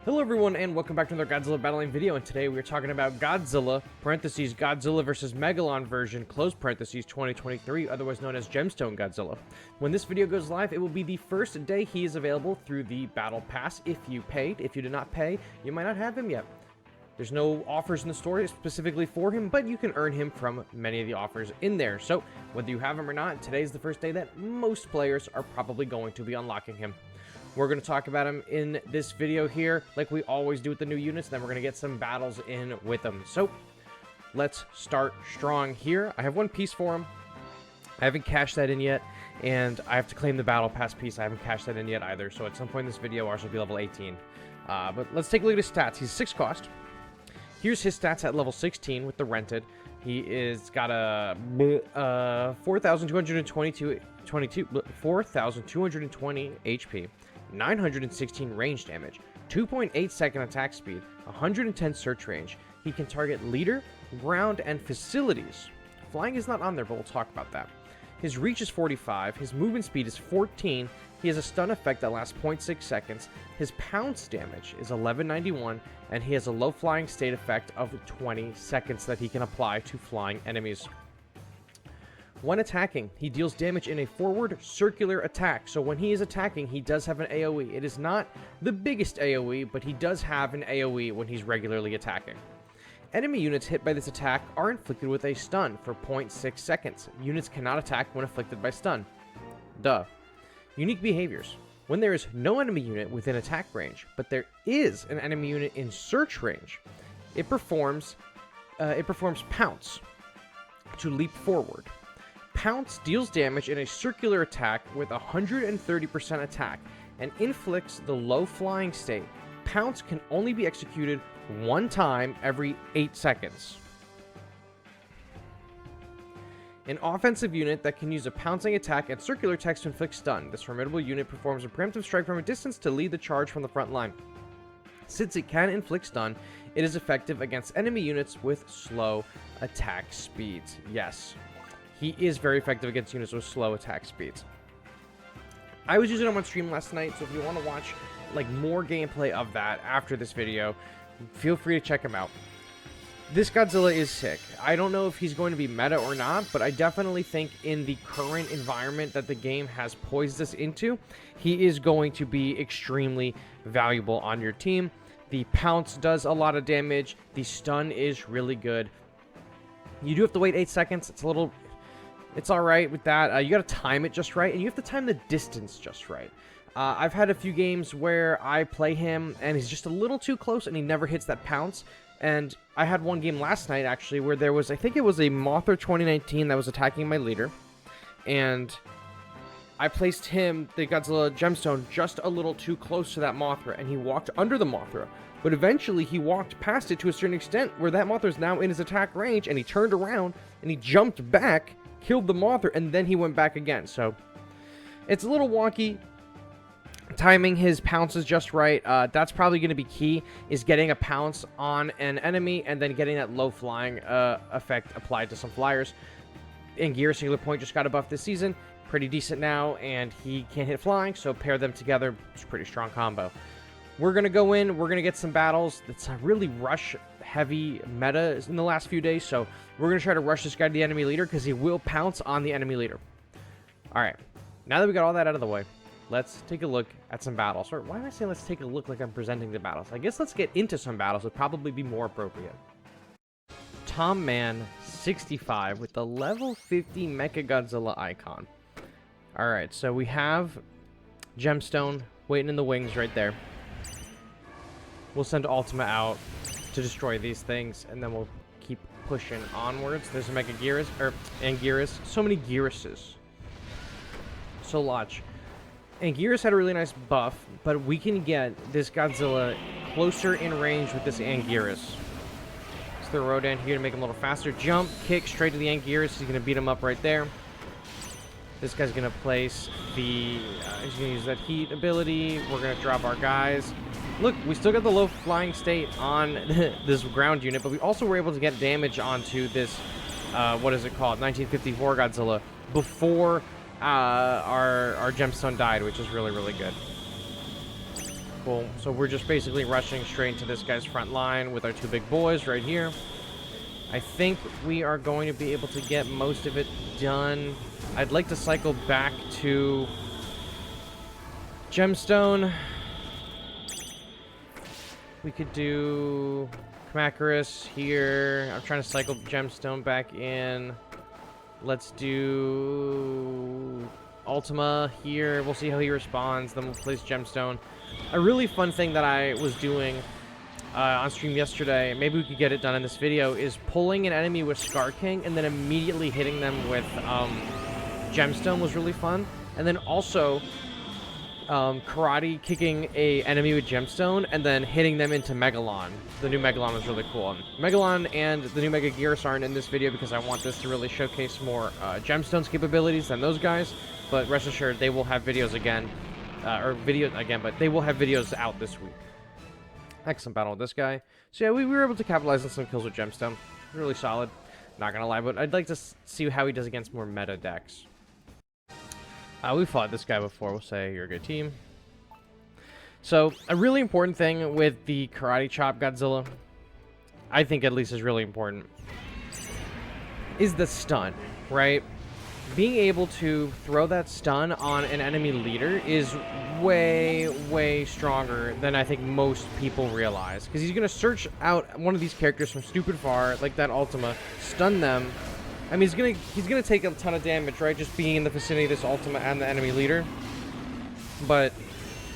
Hello everyone and welcome back to another Godzilla Battle Line video, and today we are talking about Godzilla, parentheses, Godzilla vs. Megalon version, close parentheses, 2023, otherwise known as Gemstone Godzilla. When this video goes live, it will be the first day he is available through the Battle Pass if you paid. If you did not pay, you might not have him yet. There's no offers in the store specifically for him, but you can earn him from many of the offers in there. So whether you have him or not, today's the first day that most players are probably going to be unlocking him. We're going to talk about him in this video here, like we always do with the new units, then we're going to get some battles in with them. So, let's start strong here. I have one piece for him. I haven't cashed that in yet, and I have to claim the Battle Pass piece. I haven't cashed that in yet either, so at some point in this video, ours will be level 18. But let's take a look at his stats. He's 6 cost. Here's his stats at level 16 with the rented. He is got a 4,220 HP. 916 range damage, 2.8 second attack speed, 110 search range. He can target leader, ground, and facilities. Flying is not on there, but we'll talk about that. His reach is 45, his movement speed is 14, he has a stun effect that lasts 0.6 seconds, his pounce damage is 1191, and he has a low flying state effect of 20 seconds that he can apply to flying enemies. When attacking, he deals damage in a forward circular attack. So when he is attacking, he does have an AoE. It is not the biggest AoE, but he does have an AoE when he's regularly attacking. Enemy units hit by this attack are inflicted with a stun for 0.6 seconds. Units cannot attack when afflicted by stun. Duh. Unique behaviors. When there is no enemy unit within attack range, but there is an enemy unit in search range, it performs Pounce to leap forward. Pounce deals damage in a circular attack with 130% attack and inflicts the low flying state. Pounce can only be executed one time every 8 seconds. An offensive unit that can use a pouncing attack and circular attacks to inflict stun. This formidable unit performs a preemptive strike from a distance to lead the charge from the front line. Since it can inflict stun, it is effective against enemy units with slow attack speeds. Yes. He is very effective against units with slow attack speeds. I was using him on stream last night, so if you want to watch like more gameplay of that after this video, feel free to check him out. This Godzilla is sick. I don't know if he's going to be meta or not, but I definitely think in the current environment that the game has poised us into, he is going to be extremely valuable on your team. The pounce does a lot of damage. The stun is really good. You do have to wait 8 seconds. It's alright with that. You gotta time it just right, and you have to time the distance just right. I've had a few games where I play him, and he's just a little too close, and he never hits that pounce. And I had one game last night, actually, where there was, I think it was a Mothra 2019 that was attacking my leader. And I placed him, the Godzilla Gemstone, just a little too close to that Mothra, and he walked under the Mothra. But eventually, he walked past it to a certain extent, where that Mothra is now in his attack range, and he turned around, and he jumped back, killed the Mothra, and then he went back again. So it's a little wonky. Timing his pounces just right. That's probably going to be key, is getting a pounce on an enemy and then getting that low flying effect applied to some flyers. Anguirus Singular Point just got a buff this season. Pretty decent now, and he can't hit flying, so pair them together. It's a pretty strong combo. We're going to go in. We're going to get some battles. It's a really rush-heavy meta in the last few days, so we're going to try to rush this guy to the enemy leader because he will pounce on the enemy leader. All right. Now that we got all that out of the way, let's take a look at some battles. Or why am I saying let's take a look like I'm presenting the battles? I guess let's get into some battles would probably be more appropriate. Tom Man 65 with the level 50 Mechagodzilla icon. All right, so we have Gemstone waiting in the wings right there. We'll send Ultima out to destroy these things, and then we'll keep pushing onwards. There's a Anguirus. So many Gearuses. So large. Anguirus had a really nice buff, but we can get this Godzilla closer in range with this Anguirus. Let's throw Rodan here to make him a little faster. Jump, kick, straight to the Anguirus. He's going to beat him up right there. This guy's going to place the... he's going to use that heat ability. We're going to drop our guys. Look, we still got the low flying state on this ground unit, but we also were able to get damage onto this, what is it called, 1954 Godzilla, before our Gemstone died, which is really, really good. Cool. So we're just basically rushing straight into this guy's front line with our two big boys right here. I think we are going to be able to get most of it done. I'd like to cycle back to Gemstone. We could do Kamacuras here. I'm trying to cycle Gemstone back in. Let's do Ultima here. We'll see how he responds. Then we'll place Gemstone. A really fun thing that I was doing on stream yesterday, maybe we could get it done in this video, is pulling an enemy with Scar King and then immediately hitting them with Gemstone was really fun. And then also karate kicking a enemy with Gemstone and then hitting them into Megalon. The new Megalon was really cool. Megalon and the new Mega Gears aren't in this video because I want this to really showcase more Gemstone's capabilities than those guys. But rest assured, they will have videos again. But they will have videos out this week. Excellent battle with this guy. So yeah, we were able to capitalize on some kills with Gemstone. Really solid. Not gonna lie, but I'd like to see how he does against more meta decks. We fought this guy before. We'll say you're a good team. So a really important thing with the Karate Chop Godzilla, I think at least is really important, is the stun, right? Being able to throw that stun on an enemy leader is way, way stronger than I think most people realize. Because he's going to search out one of these characters from stupid far, like that Ultima, stun them. I mean, he's gonna take a ton of damage, right? Just being in the vicinity of this Ultima and the enemy leader. But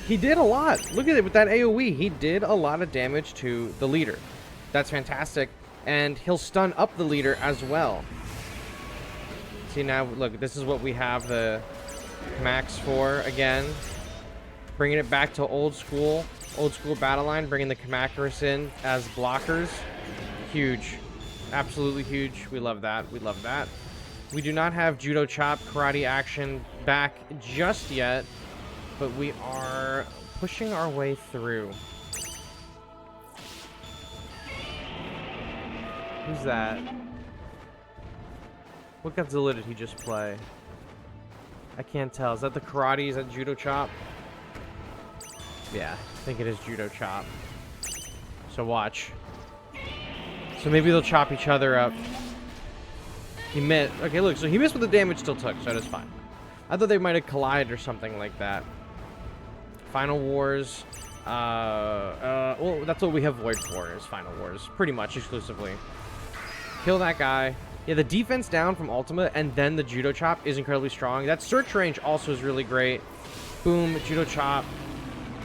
he did a lot. Look at it with that AoE. He did a lot of damage to the leader. That's fantastic. And he'll stun up the leader as well. See now, look, this is what we have the Max for again. Bringing it back to old school battle line. Bringing the Kamacuras in as blockers. Huge. Absolutely huge. We love that. We love that. We do not have Judo Chop karate action back just yet, but we are pushing our way through. Who's that? What Godzilla did he just play? I can't tell. Is that the karate? Is that Judo Chop? Yeah, I think it is Judo Chop. So watch. So maybe they'll chop each other up. He missed. Okay, look. So he missed with the damage still took, so that's fine. I thought they might have collided or something like that. Final Wars. Well, that's what we have Void for, is Final Wars. Pretty much exclusively. Kill that guy. Yeah, the defense down from Ultima and then the Judo Chop is incredibly strong. That search range also is really great. Boom, Judo Chop.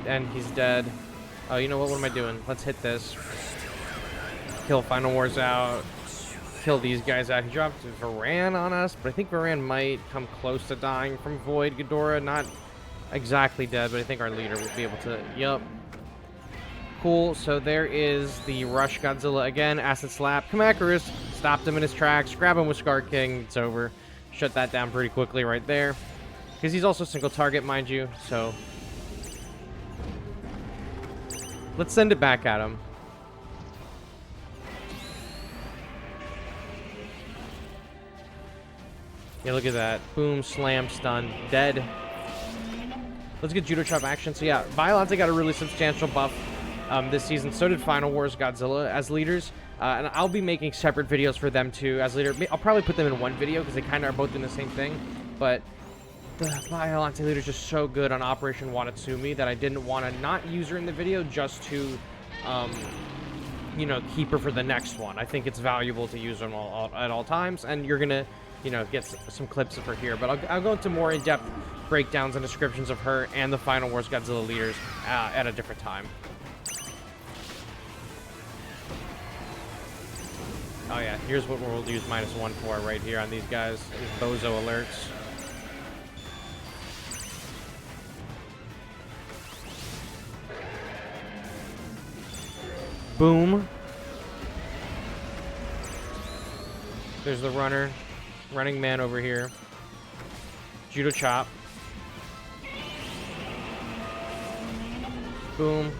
And he's dead. Oh, you know what? What am I doing? Let's hit this. Kill Final Wars out. Kill these guys out. He dropped Varan on us, but I think Varan might come close to dying from Void. Ghidorah, not exactly dead, but I think our leader will be able to... Yup. Cool, so there is the Rush Godzilla again. Acid Slap. Kamacuras stopped him in his tracks. Grab him with Scar King. It's over. Shut that down pretty quickly right there. Because he's also single target, mind you, so... Let's send it back at him. Yeah, look at that. Boom, slam, stun, dead. Let's get Judo Chop action. So yeah, Violante got a really substantial buff this season. So did Final Wars Godzilla as leaders. And I'll be making separate videos for them too as leader. I'll probably put them in one video because they kind of are both doing the same thing. But the Violante leader is just so good on Operation Watatsumi that I didn't want to not use her in the video just to, you know, keep her for the next one. I think it's valuable to use them at all times. And you're going to... you know, get some clips of her here, but I'll go into more in-depth breakdowns and descriptions of her and the Final Wars Godzilla leaders at a different time. Oh yeah, here's what we'll use -1 for right here on these guys. These bozo alerts. Boom. There's the runner. Running man over here. Judo Chop. Boom.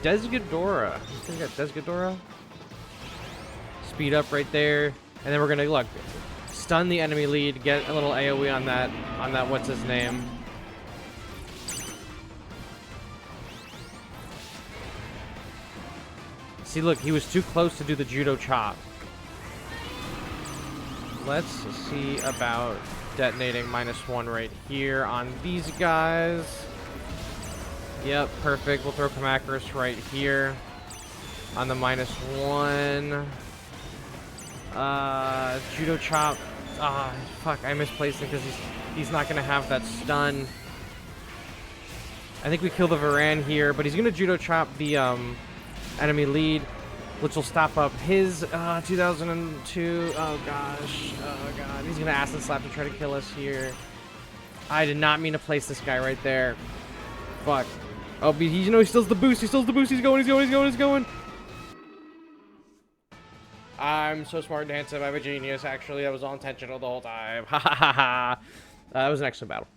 Ghidorah. You think that Ghidorah? Speed up right there. And then we're gonna look. Stun the enemy lead, get a little AoE on that what's his name. See, look, he was too close to do the judo chop. Let's see about detonating -1 right here on these guys. Yep, perfect. We'll throw Kamakuris right here on the -1. Judo chop. Ah, fuck, I misplaced him because he's not gonna have that stun. I think we kill the Varan here, but he's gonna judo chop the enemy lead, which will stop up his 2002. Oh gosh, oh god, he's gonna acid slap to try to kill us here. I did not mean to place this guy right there. Fuck. Oh, but he steals the boost. He steals the boost. He's going. I'm so smart and handsome. I'm a genius. Actually, that was all intentional the whole time. Ha ha ha ha. That was an excellent battle.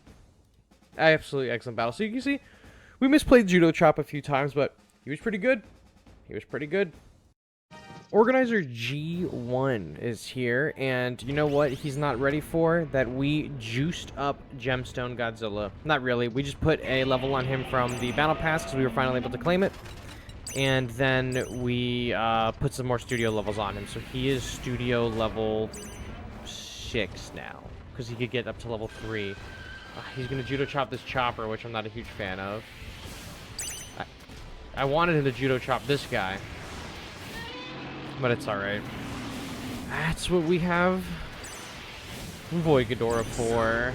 Absolutely excellent battle. So you can see, we misplayed Judo Chop a few times, but he was pretty good. Organizer G1 is here, and you know what he's not ready for? That we juiced up Gemstone Godzilla. Not really. We just put a level on him from the Battle Pass because we were finally able to claim it. And then we put some more studio levels on him. So he is studio level 6 now, because he could get up to level 3. He's going to judo chop this chopper, which I'm not a huge fan of. I wanted him to judo chop this guy, but it's alright. That's what we have Void Ghidorah for.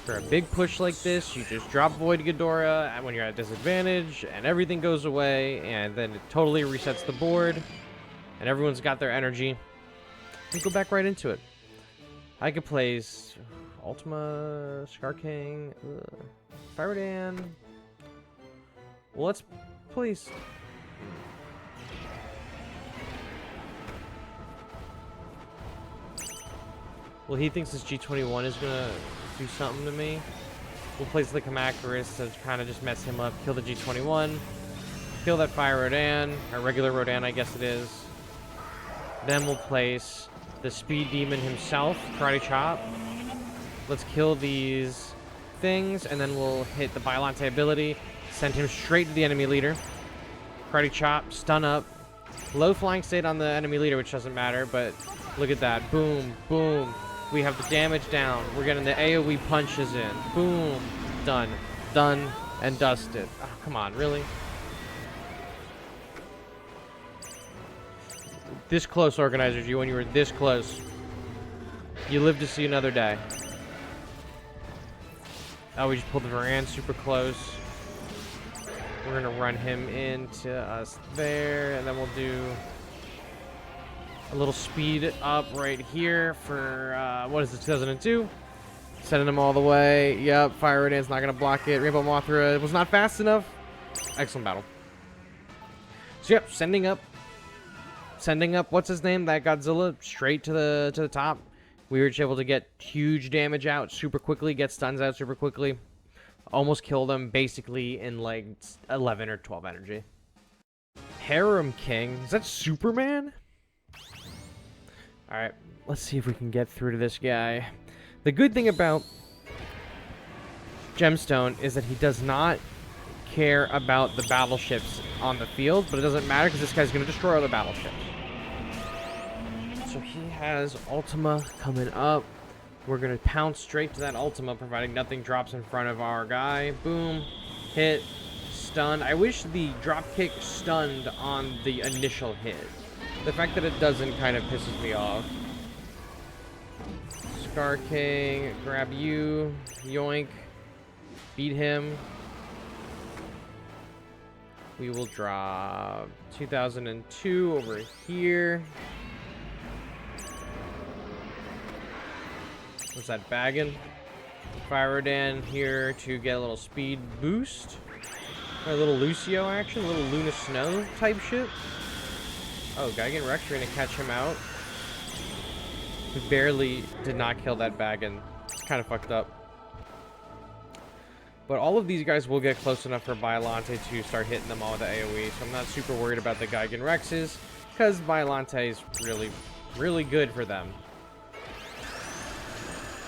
For a big push like this, you just drop Void Ghidorah when you're at disadvantage, and everything goes away, and then it totally resets the board, and everyone's got their energy. And go back right into it. I could play Ultima, Scar King, Firedan. Well, let's please. Well, he thinks this G21 is gonna do something to me. We'll place the Kamakuris to kind of just mess him up. Kill the G21. Kill that Fire Rodan, or regular Rodan, I guess it is. Then we'll place the Speed Demon himself, Karate Chop. Let's kill these things, and then we'll hit the Bylante ability. Send him straight to the enemy leader. Karate Chop, stun up. Low flying state on the enemy leader, which doesn't matter, but look at that. Boom, boom. We have the damage down. We're getting the AoE punches in. Boom. Done. Done and dusted. Oh, come on, really? This close, Organizer G, when you were this close. You live to see another day. Oh, we just pulled the Varan super close. We're going to run him into us there, and then we'll do a little speed up right here for, what is it, 2002? Sending him all the way. Yep, Fire Rodan's not going to block it. Rainbow Mothra was not fast enough. Excellent battle. So, yep, sending up, what's his name? That Godzilla straight to the top. We were just able to get huge damage out super quickly, get stuns out super quickly. Almost killed him basically in like 11 or 12 energy. Harem King. Is that Superman? Alright, let's see if we can get through to this guy. The good thing about Gemstone is that he does not care about the battleships on the field, but it doesn't matter because this guy's going to destroy other battleships. So he has Ultima coming up. We're going to pounce straight to that Ultima, providing nothing drops in front of our guy. Boom. Hit. Stun. I wish the dropkick stunned on the initial hit. The fact that it doesn't kind of pisses me off. Scar King. Grab you. Yoink. Beat him. We will drop 2002 over here. What's that, bagging? Fire Rodan here to get a little speed boost. A little Lucio action, a little Luna Snow type shit. Oh, Gigan Rex, we're gonna catch him out. We barely did not kill that Baggin. It's kind of fucked up. But all of these guys will get close enough for Bylante to start hitting them all with the AoE, so I'm not super worried about the Gigan Rexes, because Bylante is really, really good for them.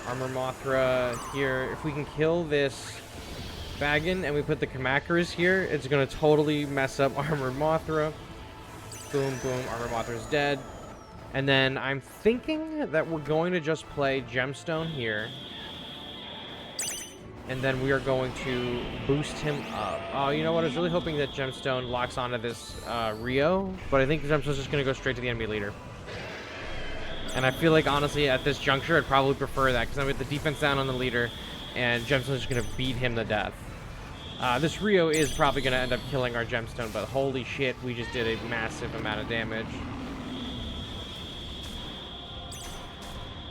Armor Mothra here. If we can kill this Baggin, and we put the Kamakuras here, it's gonna totally mess up Armored Mothra. Boom, boom, Armored Mothra's dead. And then I'm thinking that we're going to just play Gemstone here. And then we are going to boost him up. Oh, you know what? I was really hoping that Gemstone locks onto this Rio, but I think Gemstone's just going to go straight to the enemy leader. And I feel like, honestly, at this juncture, I'd probably prefer that, because I'm with the defense down on the leader, and Gemstone's just going to beat him to death. This Rio is probably going to end up killing our Gemstone, but holy shit, we just did a massive amount of damage.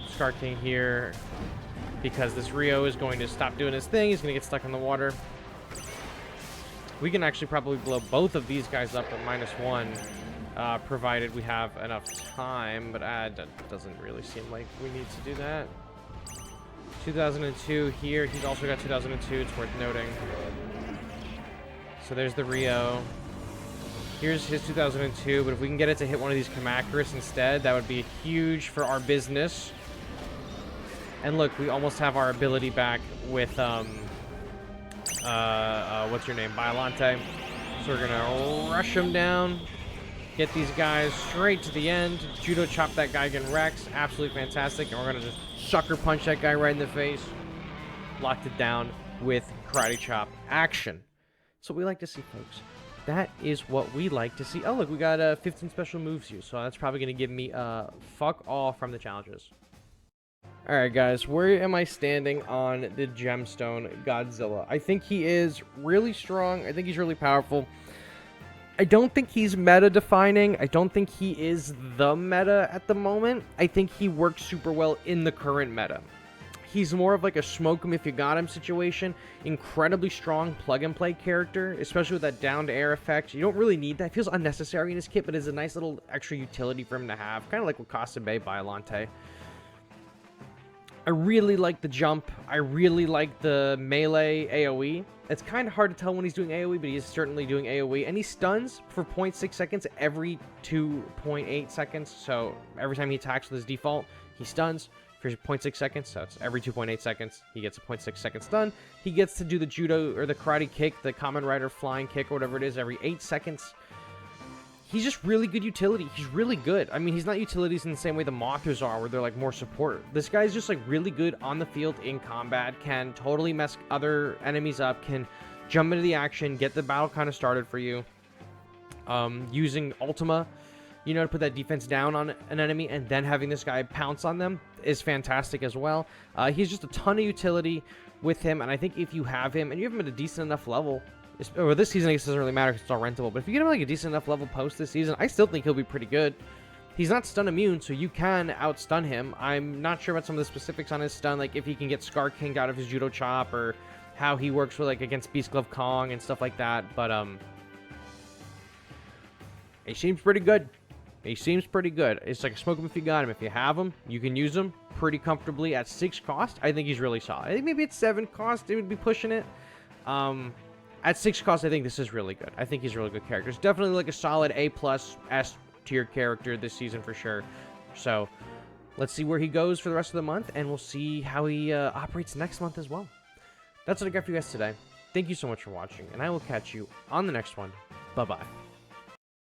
Scar King here, because this Rio is going to stop doing his thing. He's going to get stuck in the water. We can actually probably blow both of these guys up at -1, provided we have enough time, but that doesn't really seem like we need to do that. 2002 here. He's also got 2002. It's worth noting. So there's the Rio. Here's his 2002, but if we can get it to hit one of these Kamakuras instead, that would be huge for our business. And look, we almost have our ability back with, what's your name? Biolante. So we're gonna rush him down, get these guys straight to the end, Judo chop that guy again, Rex. Absolutely fantastic. And we're gonna just sucker punch that guy right in the face. Locked it down with karate chop action. So we like to see, folks. That is what we like to see. Oh, look, we got 15 special moves here, so that's probably gonna give me fuck all from the challenges. Alright guys, where am I standing on the Gemstone Godzilla? I think he is really strong. I think he's really powerful. I don't think he's meta-defining. I don't think he is the meta at the moment. I think he works super well in the current meta. He's more of like a smoke him if you got him situation. Incredibly strong plug-and-play character, especially with that down-to-air effect. You don't really need that. It feels unnecessary in his kit, but it's a nice little extra utility for him to have. Kind of like with Kasabe Biolante. I really like the jump. I really like the melee AoE. It's kind of hard to tell when he's doing AoE, but he is certainly doing AoE. And he stuns for 0.6 seconds every 2.8 seconds. So every time he attacks with his default, he stuns for 0.6 seconds. So it's every 2.8 seconds, he gets a 0.6 second stun. He gets to do the judo or the karate kick, the Kamen Rider flying kick, or whatever it is, every 8 seconds. He's just really good utility. He's really good. I mean, he's not utilities in the same way the Mothras are, where they're like more support. This guy's just like really good on the field in combat, can totally mess other enemies up, can jump into the action, get the battle kind of started for you. Using Ultima, you know, to put that defense down on an enemy, and then having this guy pounce on them is fantastic as well. He's just a ton of utility with him, and I think if you have him, and you have him at a decent enough level, or this season, I guess it doesn't really matter because it's all rentable. But if you get him like a decent enough level post this season, I still think he'll be pretty good. He's not stun immune, so you can outstun him. I'm not sure about some of the specifics on his stun, like if he can get Scar King out of his Judo Chop, or how he works with like against Beast Glove Kong and stuff like that. But he seems pretty good. He seems pretty good. It's like smoke him if you got him. If you have him, you can use him pretty comfortably at 6 cost. I think he's really solid. I think maybe at 7 cost, it would be pushing it. At 6 cost, I think this is really good. I think he's a really good character. It's definitely like a solid A+ S tier character this season for sure. So let's see where he goes for the rest of the month, and we'll see how he operates next month as well. That's what I got for you guys today. Thank you so much for watching, and I will catch you on the next one. Bye-bye.